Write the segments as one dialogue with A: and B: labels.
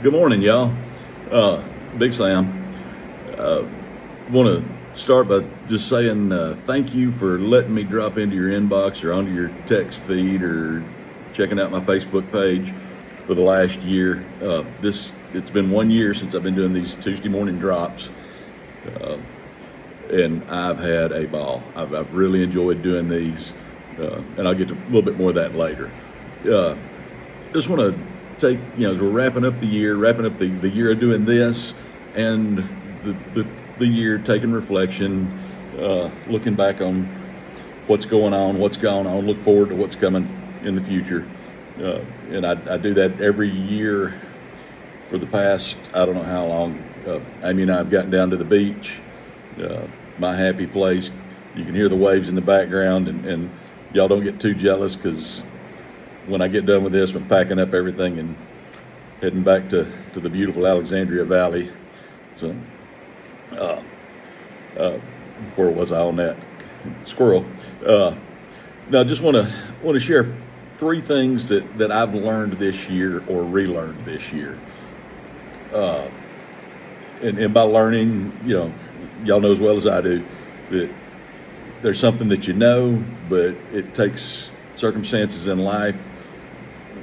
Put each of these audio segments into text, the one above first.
A: Good morning, y'all. Big Sam. Uh, Want to start by just saying thank you for letting me drop into your inbox or onto your text feed or checking out my Facebook page for the last year. It's been 1 year since I've been doing these Tuesday morning drops, uh, and I've had a ball. I've really enjoyed doing these, and I'll get to a little bit more of that later. Uh, just want to take, as we're wrapping up the year, wrapping up the year of doing this, and the year taking reflection, looking back on what's going on, what's gone on, look forward to what's coming in the future. And I do that every year for the past, I don't know how long. Amy and I have gotten down to the beach, my happy place. You can hear the waves in the background, and y'all don't get too jealous, because when I get done with this, I'm packing up everything and heading back to the beautiful Alexandria Valley. So, where was I on that? Squirrel. Now, I just want to share three things that I've learned this year or relearned this year. And by learning, y'all know as well as I do that there's something that but it takes circumstances in life,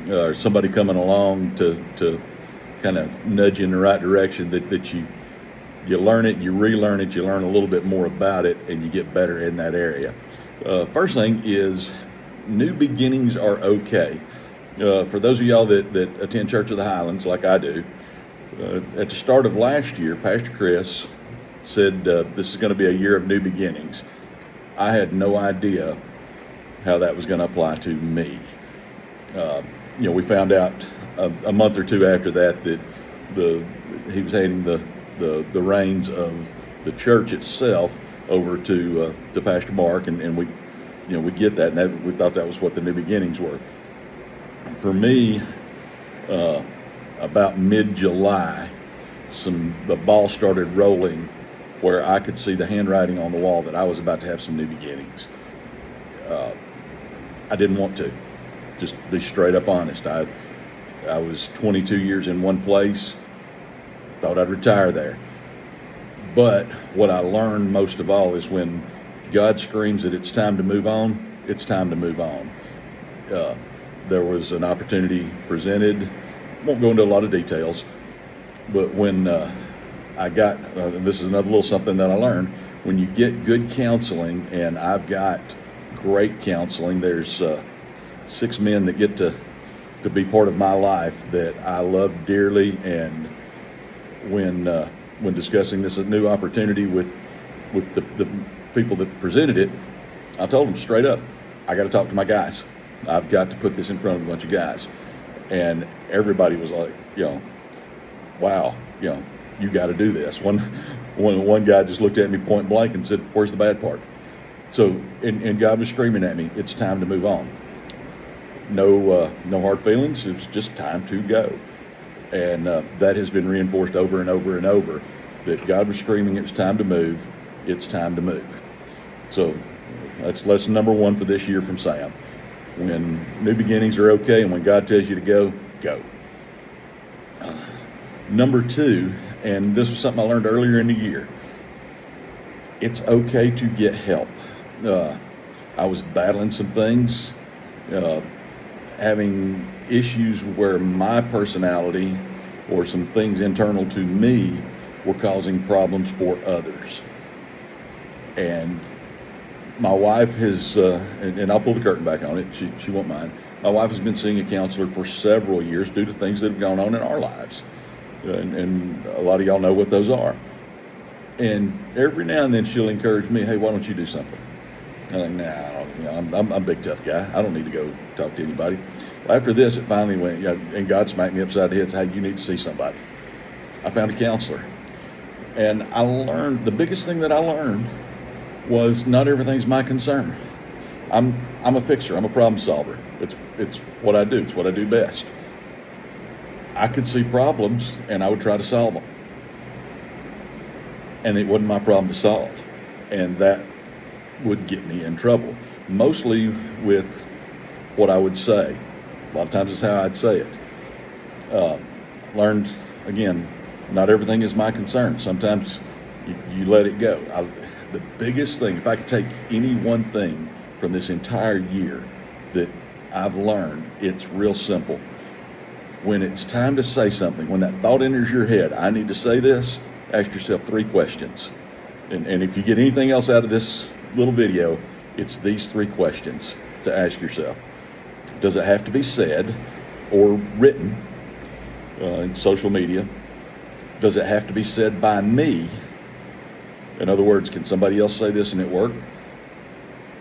A: or somebody coming along to kind of nudge you in the right direction, that you learn it, you relearn it, you learn a little bit more about it, and you get better in that area. First thing is, new beginnings are okay. For those of y'all that attend Church of the Highlands like I do, at the start of last year, Pastor Chris said this is going to be a year of new beginnings. I had no idea how that was going to apply to me. We found out a month or two after that he was handing the reins of the church itself over to Pastor Mark, and we get that, and we thought that was what the new beginnings were. For me, about mid-July, the ball started rolling, where I could see the handwriting on the wall that I was about to have some new beginnings. I didn't want to. Just be straight up honest. I was 22 years in one place, thought I'd retire there. But what I learned most of all is, when God screams that it's time to move on, it's time to move on. There was an opportunity presented. Won't go into a lot of details, but when I got, and this is another little something that I learned, when you get good counseling, and I've got great counseling, there's 6 men that get to be part of my life that I love dearly. And when discussing this new opportunity with the people that presented it, I told them straight up, I got to talk to my guys. I've got to put this in front of a bunch of guys. And everybody was like, wow, you got to do this. One guy just looked at me point blank and said, "Where's the bad part?" So, and God was screaming at me, it's time to move on. No hard feelings. It was just time to go. And that has been reinforced over and over and over, that God was screaming, it's time to move. It's time to move. So that's lesson number one for this year from Sam. When new beginnings are okay, and when God tells you to go, go. Number two, and this was something I learned earlier in the year, it's okay to get help. I was battling some things, having issues where my personality or some things internal to me were causing problems for others. And my wife has, and I'll pull the curtain back on it, she won't mind. My wife has been seeing a counselor for several years due to things that have gone on in our lives. And a lot of y'all know what those are. And every now and then she'll encourage me, "Hey, why don't you do something?" I'm like, "Nah, I'm a big tough guy. I don't need to go talk to anybody." Well, after this, it finally went, and God smacked me upside the head and said, "Hey, you need to see somebody." I found a counselor. And I learned, the biggest thing that I learned was, not everything's my concern. I'm a fixer. I'm a problem solver. It's what I do. It's what I do best. I could see problems and I would try to solve them. And it wasn't my problem to solve. And that would get me in trouble, mostly with what I would say. A lot of times it's how I'd say it. Learned again, not everything is my concern. Sometimes you let it go. The biggest thing, if I could take any one thing from this entire year that I've learned, it's real simple. When it's time to say something, when that thought enters your head, I need to say this, ask yourself 3 questions. And if you get anything else out of this little video, it's these 3 questions to ask yourself. Does it have to be said or written in social media? Does it have to be said by me? In other words, can somebody else say this and it work?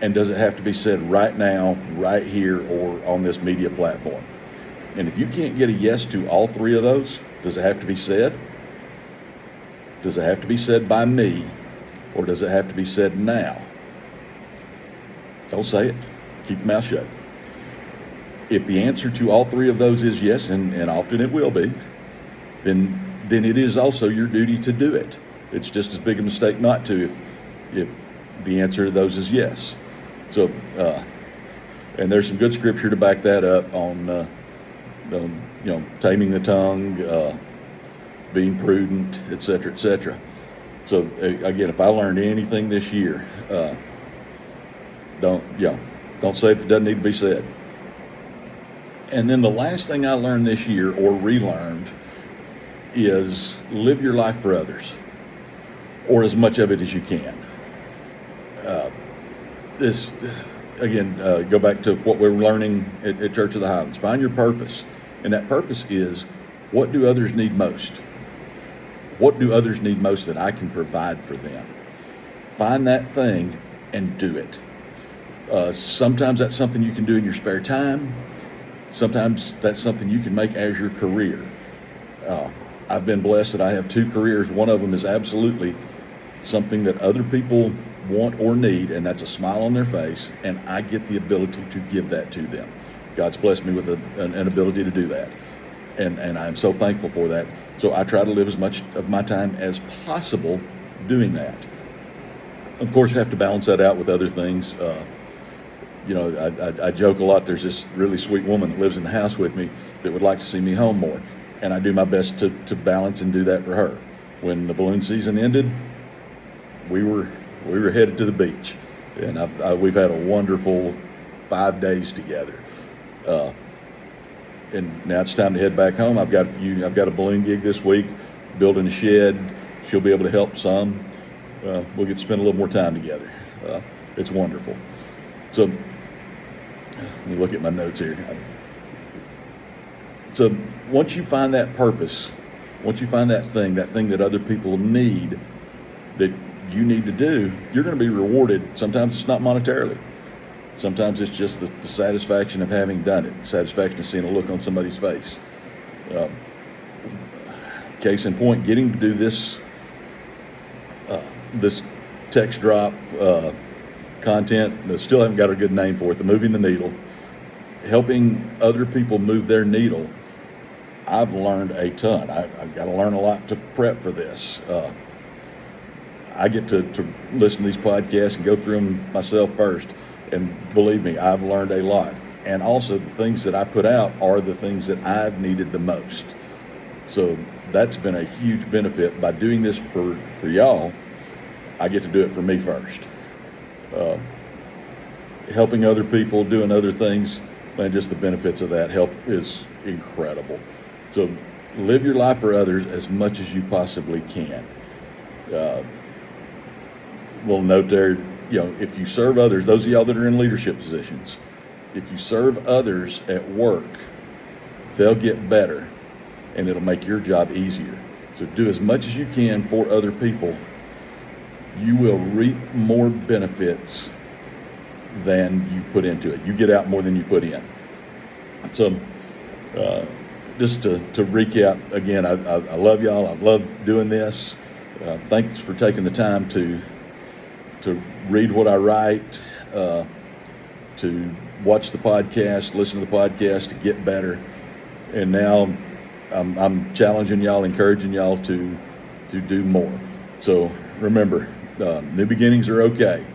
A: And does it have to be said right now, right here, or on this media platform? And if you can't get a yes to all 3 of those, does it have to be said? Does it have to be said by me? Or does it have to be said now? Don't say it. Keep your mouth shut. If the answer to all 3 of those is yes, and often it will be, then it is also your duty to do it. It's just as big a mistake not to if the answer to those is yes. So, and there's some good scripture to back that up on taming the tongue, being prudent, etc., etc. So again, if I learned anything this year, don't say it if it doesn't need to be said. And then the last thing I learned this year, or relearned, is live your life for others, or as much of it as you can. Go back to what we're learning at Church of the Highlands. Find your purpose, and that purpose is, what do others need most? What do others need most that I can provide for them? Find that thing and do it. Sometimes that's something you can do in your spare time. Sometimes that's something you can make as your career. I've been blessed that I have 2 careers. One of them is absolutely something that other people want or need, and that's a smile on their face, and I get the ability to give that to them. God's blessed me with an ability to do that, and I'm so thankful for that. So I try to live as much of my time as possible doing that. Of course, you have to balance that out with other things. I joke a lot. There's this really sweet woman that lives in the house with me that would like to see me home more, and I do my best to balance and do that for her. When the balloon season ended, we were headed to the beach, and we've had a wonderful 5 days together. And now it's time to head back home. I've got a balloon gig this week, building a shed. She'll be able to help some. We'll get to spend a little more time together. It's wonderful. So let me look at my notes here. So once you find that purpose, once you find that thing that other people need, that you need to do, you're going to be rewarded. Sometimes it's not monetarily. Sometimes it's just the satisfaction of having done it, the satisfaction of seeing a look on somebody's face. Case in point, getting to do this text drop content, I still haven't got a good name for it, the moving the needle, helping other people move their needle. I've learned a ton. I've got to learn a lot to prep for this. I get to listen to these podcasts and go through them myself first. And believe me, I've learned a lot. And also the things that I put out are the things that I've needed the most. So that's been a huge benefit. By doing this for y'all, I get to do it for me first. Helping other people, doing other things, man, just the benefits of that help is incredible. So live your life for others as much as you possibly can. Little note there, if you serve others, those of y'all that are in leadership positions, if you serve others at work, they'll get better and it'll make your job easier. So do as much as you can for other people. You will reap more benefits than you put into it. You get out more than you put in. So just to recap, again, I love y'all. I love doing this. Thanks for taking the time to read what I write, to watch the podcast, listen to the podcast, to get better. And now I'm challenging y'all, encouraging y'all to do more. So remember, new beginnings are okay.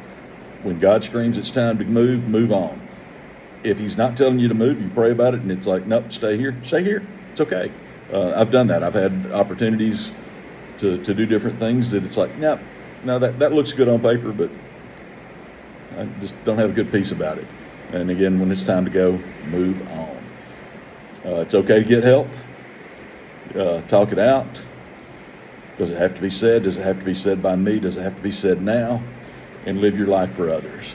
A: When God screams it's time to move on. If he's not telling you to move, you pray about it and it's like, nope, stay here. It's okay. I've done that. I've had opportunities to do different things that it's like, no, that looks good on paper, but I just don't have a good piece about it. And again, when it's time to go, move on. It's okay to get help. Talk it out. Does it have to be said? Does it have to be said by me? Does it have to be said now? And live your life for others.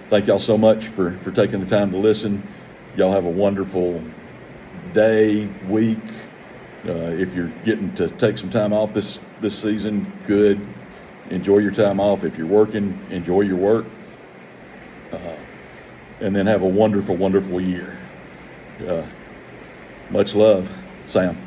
A: Thank y'all so much for taking the time to listen. Y'all have a wonderful day, week. If you're getting to take some time off this season, good. Enjoy your time off. If you're working, enjoy your work. And then have a wonderful, wonderful year. Much love, Sam.